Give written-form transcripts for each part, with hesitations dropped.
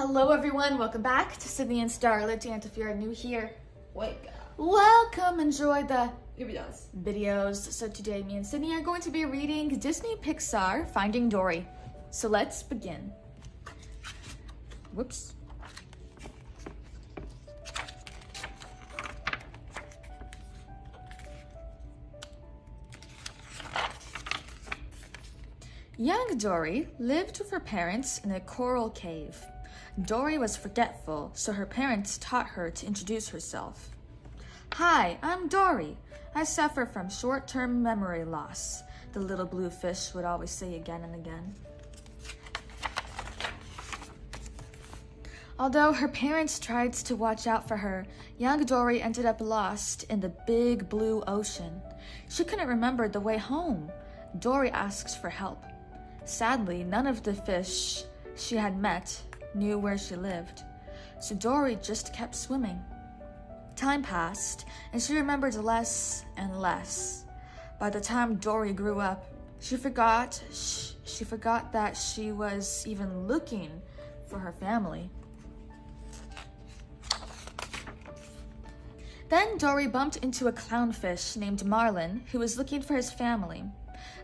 Hello everyone, welcome back to Sydney and Starlet, and if you're new here, welcome, enjoy the videos. So today me and Sydney are going to be reading Disney Pixar Finding Dory. So let's begin. Whoops. Young Dory lived with her parents in a coral cave. Dory was forgetful, so her parents taught her to introduce herself. "Hi, I'm Dory. I suffer from short-term memory loss," the little blue fish would always say again and again. Although her parents tried to watch out for her, young Dory ended up lost in the big blue ocean. She couldn't remember the way home. Dory asked for help. Sadly, none of the fish she had met knew where she lived, so Dory just kept swimming. Time passed, and she remembered less and less. By the time Dory grew up, she forgot that she was even looking for her family. Then Dory bumped into a clownfish named Marlin, who was looking for his family.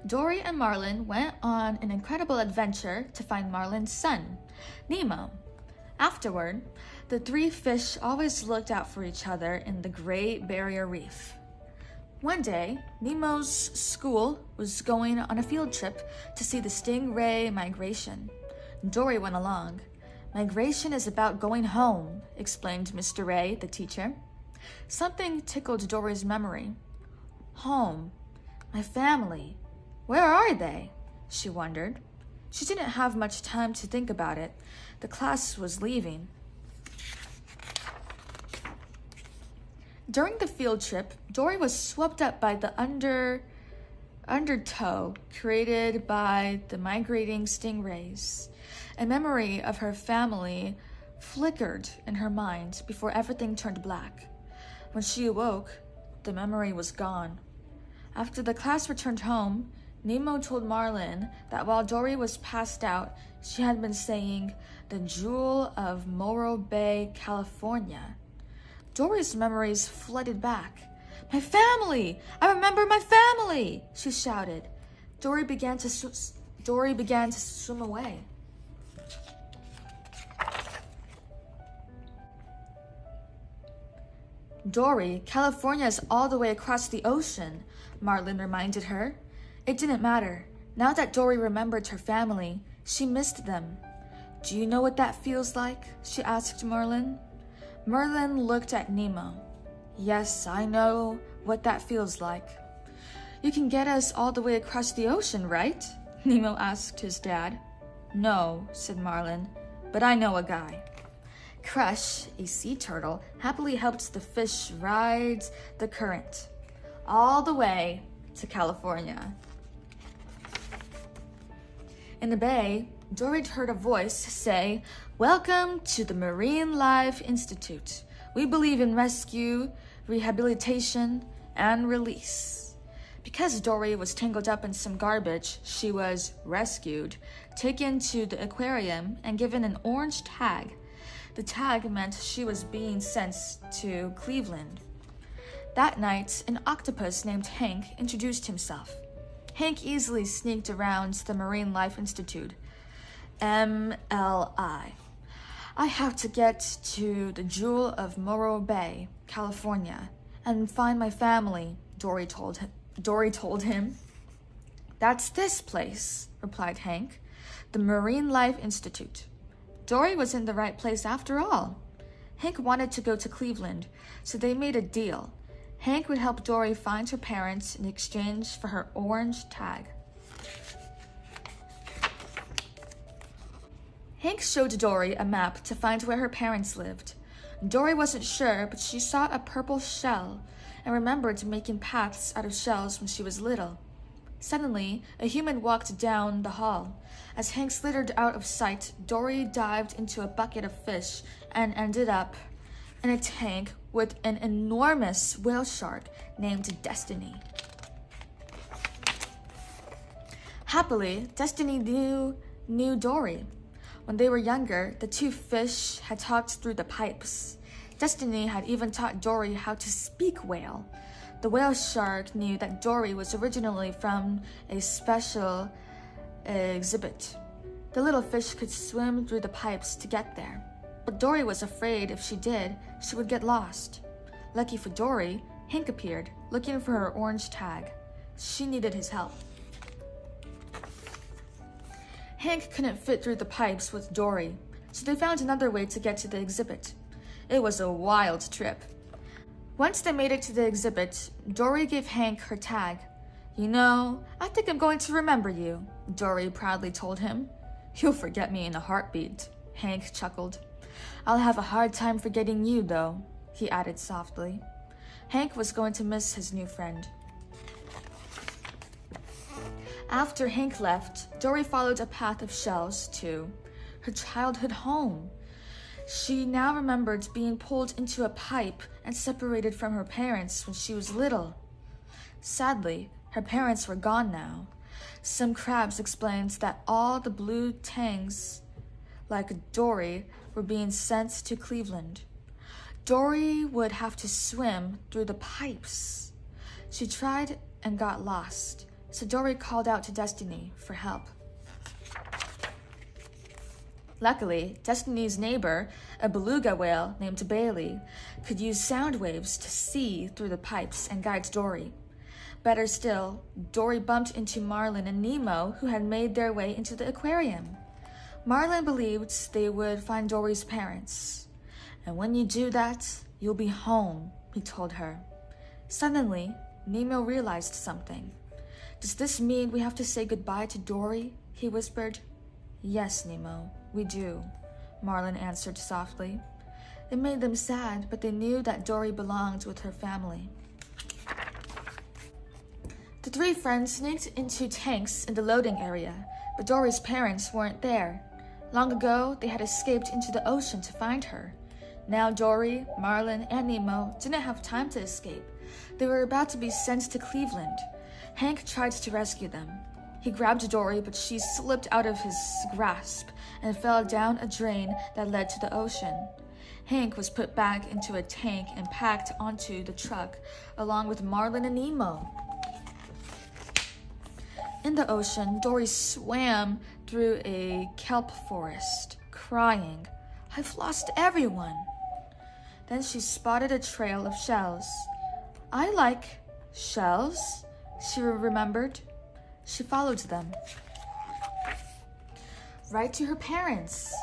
Dory and Marlin went on an incredible adventure to find Marlin's son, Nemo. Afterward, the three fish always looked out for each other in the Great Barrier Reef. One day, Nemo's school was going on a field trip to see the stingray migration. Dory went along. "Migration is about going home," explained Mr. Ray, the teacher. Something tickled Dory's memory. Home. My family. Where are they? She wondered. She didn't have much time to think about it. The class was leaving. During the field trip, Dory was swept up by the undertow created by the migrating stingrays. A memory of her family flickered in her mind before everything turned black. When she awoke, the memory was gone. After the class returned home, Nemo told Marlin that while Dory was passed out, she had been saying, "The Jewel of Morro Bay, California." Dory's memories flooded back. "My family! I remember my family!" she shouted. Dory began to swim away. "Dory, California is all the way across the ocean," Marlin reminded her. It didn't matter. Now that Dory remembered her family, she missed them. "Do you know what that feels like?" she asked Marlin. Marlin looked at Nemo. "Yes, I know what that feels like." "You can get us all the way across the ocean, right?" Nemo asked his dad. "No," said Marlin, "but I know a guy." Crush, a sea turtle, happily helped the fish ride the current all the way to California. In the bay, Dory heard a voice say, "Welcome to the Marine Life Institute. We believe in rescue, rehabilitation, and release." Because Dory was tangled up in some garbage, she was rescued, taken to the aquarium, and given an orange tag. The tag meant she was being sent to Cleveland. That night, an octopus named Hank introduced himself. Hank easily sneaked around the Marine Life Institute. MLI. "I have to get to the Jewel of Morro Bay, California, and find my family," Dory told him. "That's this place," replied Hank. "The Marine Life Institute." Dory was in the right place after all. Hank wanted to go to Cleveland, so they made a deal. Hank would help Dory find her parents in exchange for her orange tag. Hank showed Dory a map to find where her parents lived. Dory wasn't sure, but she saw a purple shell and remembered making paths out of shells when she was little. Suddenly, a human walked down the hall. As Hank slithered out of sight, Dory dived into a bucket of fish and ended up in a tank with an enormous whale shark named Destiny. Happily, Destiny knew Dory. When they were younger, the two fish had talked through the pipes. Destiny had even taught Dory how to speak whale. The whale shark knew that Dory was originally from a special exhibit. The little fish could swim through the pipes to get there. But Dory was afraid if she did, she would get lost. Lucky for Dory, Hank appeared, looking for her orange tag. She needed his help. Hank couldn't fit through the pipes with Dory, so they found another way to get to the exhibit. It was a wild trip. Once they made it to the exhibit, Dory gave Hank her tag. "You know, I think I'm going to remember you," Dory proudly told him. "You'll forget me in a heartbeat," Hank chuckled. "I'll have a hard time forgetting you, though," he added softly. Hank was going to miss his new friend. After Hank left, Dory followed a path of shells to her childhood home. She now remembered being pulled into a pipe and separated from her parents when she was little. Sadly, her parents were gone now. Some crabs explained that all the blue tangs, like Dory, were being sent to Cleveland. Dory would have to swim through the pipes. She tried and got lost, so Dory called out to Destiny for help. Luckily, Destiny's neighbor, a beluga whale named Bailey, could use sound waves to see through the pipes and guide Dory. Better still, Dory bumped into Marlin and Nemo, who had made their way into the aquarium. Marlin believed they would find Dory's parents. "And when you do that, you'll be home," he told her. Suddenly, Nemo realized something. "Does this mean we have to say goodbye to Dory?" he whispered. "Yes, Nemo, we do," Marlin answered softly. It made them sad, but they knew that Dory belonged with her family. The three friends sneaked into tanks in the loading area, but Dory's parents weren't there. Long ago, they had escaped into the ocean to find her. Now Dory, Marlin, and Nemo didn't have time to escape. They were about to be sent to Cleveland. Hank tried to rescue them. He grabbed Dory, but she slipped out of his grasp and fell down a drain that led to the ocean. Hank was put back into a tank and packed onto the truck, along with Marlin and Nemo. In the ocean, Dory swam through a kelp forest, crying, "I've lost everyone." Then she spotted a trail of shells. "I like shells," she remembered. She followed them right to her parents.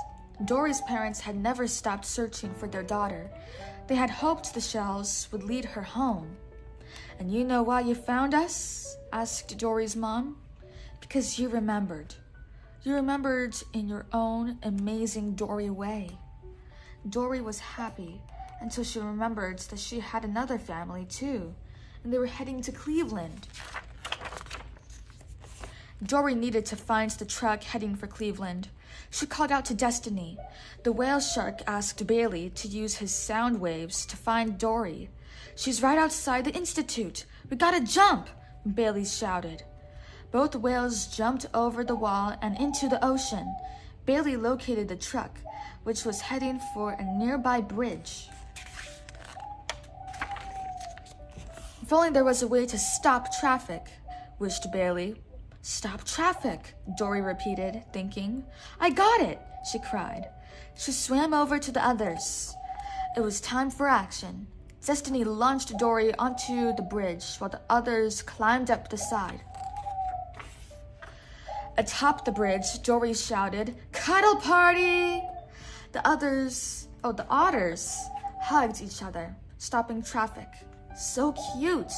Dory's parents had never stopped searching for their daughter. They had hoped the shells would lead her home. "And you know why you found us?" asked Dory's mom. "Because you remembered. You remembered in your own amazing Dory way." Dory was happy until she remembered that she had another family too, and they were heading to Cleveland. Dory needed to find the truck heading for Cleveland. She called out to Destiny. The whale shark asked Bailey to use his sound waves to find Dory. "She's right outside the Institute. We gotta jump," Bailey shouted. Both whales jumped over the wall and into the ocean. Bailey located the truck, which was heading for a nearby bridge. If only there was a way to stop traffic, wished Bailey. "Stop traffic," Dory repeated, thinking. "I got it," she cried. She swam over to the others. It was time for action. Destiny launched Dory onto the bridge while the others climbed up the side. Atop the bridge, Dory shouted, "Cuddle party!" The otters hugged each other, stopping traffic. "So cute,"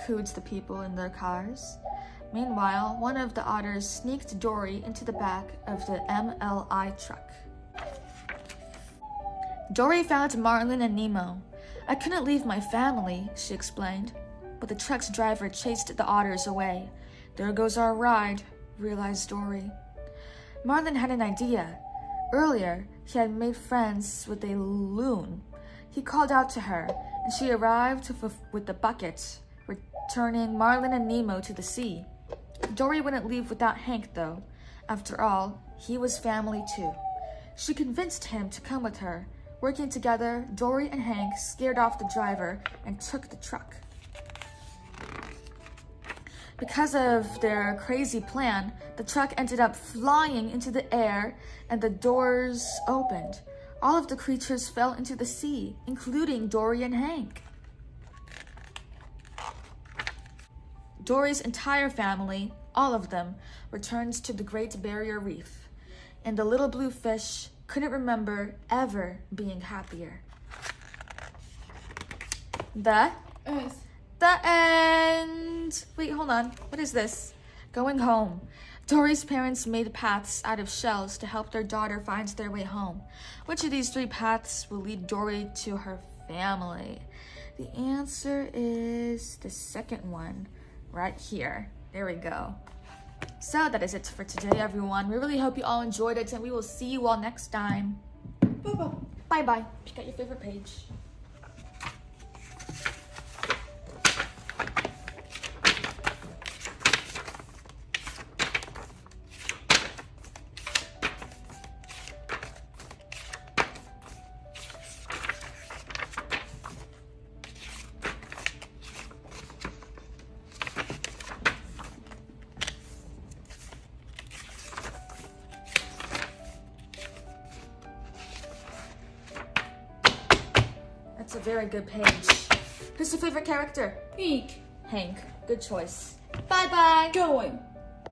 cooed the people in their cars. Meanwhile, one of the otters sneaked Dory into the back of the MLI truck. Dory found Marlin and Nemo. "I couldn't leave my family," she explained, but the truck's driver chased the otters away. "There goes our ride," realized Dory. Marlin had an idea. Earlier, he had made friends with a loon. He called out to her, and she arrived with the bucket, returning Marlin and Nemo to the sea. Dory wouldn't leave without Hank, though. After all, he was family too. She convinced him to come with her. Working together, Dory and Hank scared off the driver and took the truck. Because of their crazy plan, the truck ended up flying into the air and the doors opened. All of the creatures fell into the sea, including Dory and Hank. Dory's entire family, all of them, returned to the Great Barrier Reef, and the little blue fish couldn't remember ever being happier. The end! Wait, hold on. What is this? Going home. Dory's parents made paths out of shells to help their daughter find their way home. Which of these 3 paths will lead Dory to her family? The answer is the second one, right here. There we go. So that is it for today, everyone. We really hope you all enjoyed it, and we will see you all next time. Bye-bye. Bye-bye. Pick out your favorite page. That's a very good page. Who's your favorite character? Hank. Hank. Good choice. Bye-bye. Going.